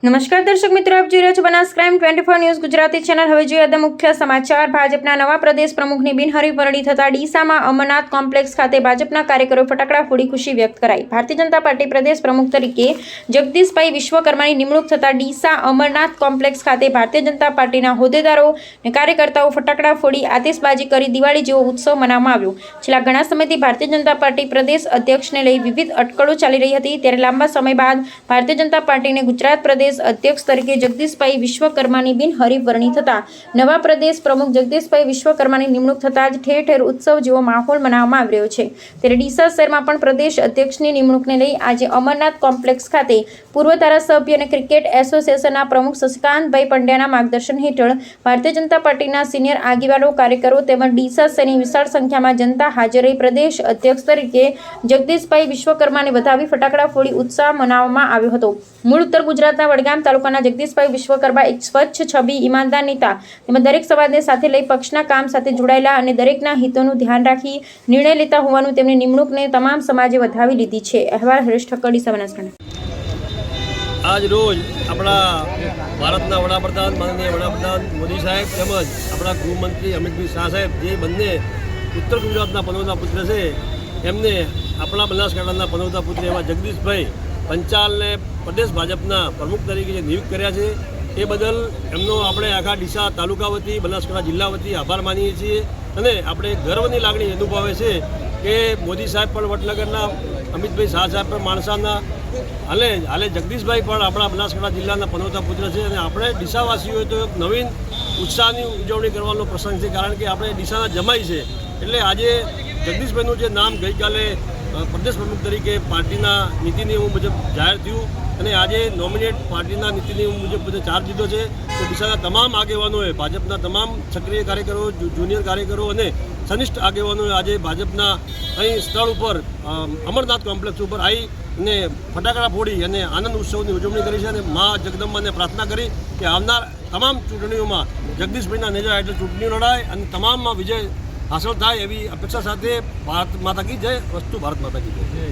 નમસ્કાર દર્શક મિત્રો, આપ જોઈ રહ્યા છો Banas crime 24 news Gujarati channel. હવે જોઈએ આજના મુખ્ય સમાચાર। ભાજપના નવા પ્રદેશ પ્રમુખની બિનહરીફ વરણી થતા ડીસામાં અમરનાથ કોમ્પ્લેક્સ ખાતે ભાજપના કાર્યકરો ફટાકડા ફોડી ખુશી વ્યક્ત કરાઈ। ભારતીય જનતા પાર્ટી પ્રદેશ પ્રમુખ તરીકે જગદીશભાઈ વિશ્વકર્માની નિમણૂક થતા ડીસા અમરનાથ કોમ્પ્લેક્સ ખાતે ભારતીય જનતા પાર્ટીના હોદ્દેદારો અને કાર્યકર્તાઓ ફટાકડા ફોડી આતિશબાજી કરી દિવાળી જેવો ઉત્સવ મનાવવામાં આવ્યો। છેલ્લા ઘણા સમયથી ભારતીય જનતા પાર્ટી પ્રદેશ અધ્યક્ષને લઈ વિવિધ અટકળો ચાલી રહી હતી, ત્યારે લાંબા સમય બાદ ભારતીય જનતા પાર્ટીને ગુજરાત પ્રદેશ અધ્યક્ષ તરીકે જગદીશભાઈ વિશ્વકર્માની બિનહરીફ વરણી થતા નવા પ્રદેશ પ્રમુખ જગદીશભાઈ વિશ્વકર્માની નિમણૂક થતા જ ઠેર ઠેર ઉત્સવ જેવો માહોલ મનાવવામાં આવી રહ્યો છે। ત્યારે ડીસા શહેરમાં પણ પ્રદેશ અધ્યક્ષની નિમણૂકને લઈ આજે અમરનાથ કોમ્પ્લેક્સ ખાતે પૂર્વ ધારાસભ્ય અને ક્રિકેટ એસોસિએશનના પ્રમુખ શશિકાંતભાઈ પંડ્યાના માર્ગદર્શન હેઠળ ભારતીય જનતા પાર્ટીના સિનિયર આગેવાનો, કાર્યકરો તેમજ ડીસા શહેરની વિશાળ સંખ્યામાં જનતા હાજર રહી પ્રદેશ અધ્યક્ષ તરીકે જગદીશભાઈ વિશ્વકર્માને વધાવી ફટાકડા ફોડી ઉત્સાહ મનાવવામાં આવ્યો હતો। મૂળ ઉત્તર ગુજરાતના વડગામ તાલુકાના જગદીશભાઈ વિશ્વકર્મા એક સ્વચ્છ, છબી, ઈમાનદાર નેતા તેમજ દરેક સમાજને સાથે લઈ પક્ષના કામ સાથે જોડાયેલા અને દરેકના હિતોનું ધ્યાન રાખી નિર્ણય લેતા હોવાનું તેમની નિમણૂકને તમામ સમાજે વધાવી લીધી છે। અહેવાલ હરેશ ઠક્કર, ડીસા, બનાસકાંઠા। આજ રોજ આપણા ભારતના વડાપ્રધાન માનનીય વડાપ્રધાન મોદી સાહેબ તેમજ આપણા ગૃહમંત્રી અમિતભાઈ શાહ સાહેબ, જે બંને ઉત્તર ગુજરાતના પનોતા પુત્ર છે, એમને આપણા બનાસકાંઠાના પનોતા પુત્ર એવા જગદીશભાઈ પંચાલને પ્રદેશ ભાજપના પ્રમુખ તરીકે જે નિયુક્ત કર્યા છે, એ બદલ એમનો આપણે આખા ડીસા તાલુકા વતી, બનાસકાંઠા જિલ્લા વતી આભાર માનીએ છીએ અને આપણે ગર્વની લાગણી અનુભવે છે કે મોદી સાહેબ પણ વડનગરના, અમિતભાઈ શાહ સાહેબ પણ માણસાના, હાલે જગદીશભાઈ પણ આપણા બનાસકાંઠા જિલ્લાના પનોતા પુત્ર છે અને આપણે ડીસાવાસીઓએ તો એક નવીન ઉત્સાહની ઉજવણી કરવાનો પ્રસંગ છે, કારણ કે આપણે ડીસાના જમાઈ છે। એટલે આજે જગદીશભાઈનું જે નામ ગઈકાલે પ્રદેશ પ્રમુખ તરીકે પાર્ટીના નીતિ નિયમો મુજબ જાહેર થયું અને આજે નોમિનેટ પાર્ટીના નીતિ નિયમો મુજબ બધે ચાર્જ લીધો છે। તો ડીસાના તમામ આગેવાનોએ, ભાજપના તમામ સક્રિય કાર્યકરો, જુનિયર કાર્યકરો અને સનિષ્ઠ આગેવાનોએ આજે ભાજપના અહીં સ્થળ ઉપર અમરનાથ કોમ્પ્લેક્સ ઉપર આવી અને ફટાકડા ફોડી અને આનંદ ઉત્સવની ઉજવણી કરી છે અને મા જગદંબાને પ્રાર્થના કરી કે આવનાર તમામ ચૂંટણીઓમાં જગદીશભાઈના નેજા હેઠળ ચૂંટણીઓ લડાય અને તમામમાં વિજય હાંસલ થાય એવી અપેક્ષા સાથે ભારત માતા કી જય, વસ્તુ ભારત માતા કી જય।